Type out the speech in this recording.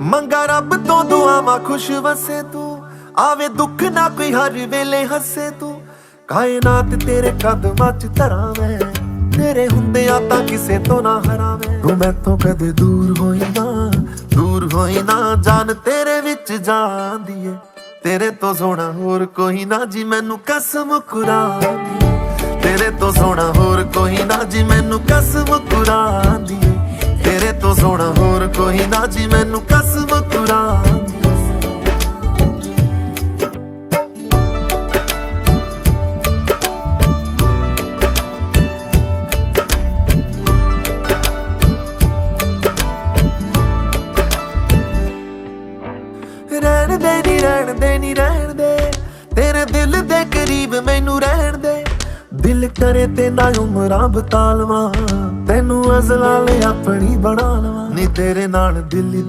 ਮੰਗਾ ਰੱਬ ਤੋਂ ਦੁਆਵਾਂ ਖੁਸ਼ ਵਸੇ ਤੂੰ, ਆਵੇ ਦੁੱਖ ਨਾ ਕੋਈ ਹਰ ਵੇਲੇ ਹੱਸੇ ਤੂੰ। ਕਾਇਨਾਤ ਤੇਰੇ ਕਦਮਾਂ ਚ ਧਰਾਂ ਮੈਂ, ਤੇਰੇ ਹੁੰਦਿਆਂ ਤਾਂ ਕਿਸੇ ਤੋਂ ਨਾ ਹਰਾਂ ਮੈਂ। ਤੂੰ ਮੈਥੋਂ ਕਦੇ ਦੂਰ ਹੋਈ ਨਾ ਜਾਨ ਤੇਰੇ ਵਿੱਚ ਜਾਂਦੀ ਏ। ਤੇਰੇ ਤੋਂ ਸੋਹਣਾ ਹੋਰ ਕੋਈ ਨਾ ਜੀ ਮੈਨੂੰ ਕਸਮ ਕੁਰਾਨੀ, ਤੇਰੇ ਤੋਂ ਸੋਹਣਾ ਹੋਰ ਕੋਈ ਨਾ ਜੀ ਮੈਨੂੰ ਕਸਮ ਕੁਰਾਨੀ, ਤੇਰੇ ਤੋਂ ਸੋਹਣਾ ਹੋਰ ਕੋਈ ਨਾ ਜੀ ਮੈਨੂੰ ਕਸਮ ਕੁਰਾਨੀ। ਰਹਿਣ ਦੇ ਤੇਰੇ ਦਿਲ ਦੇ ਕਰੀਬ ਮੈਨੂੰ ਰਹਿਣ ਦੇ। ਦਿਲ ਕਰੇ ਤੇ ਨਾ ਉਮਰਾਂ ਬਤਾ ਲਵਾਂ, ਤੈਨੂੰ ਅਜ਼ਲਾਂ ਲਈ ਆਪਣੀ ਬਣਾ ਲਵਾਂ। ਨੀ ਤੇਰੇ ਨਾਲ ਦਿਲ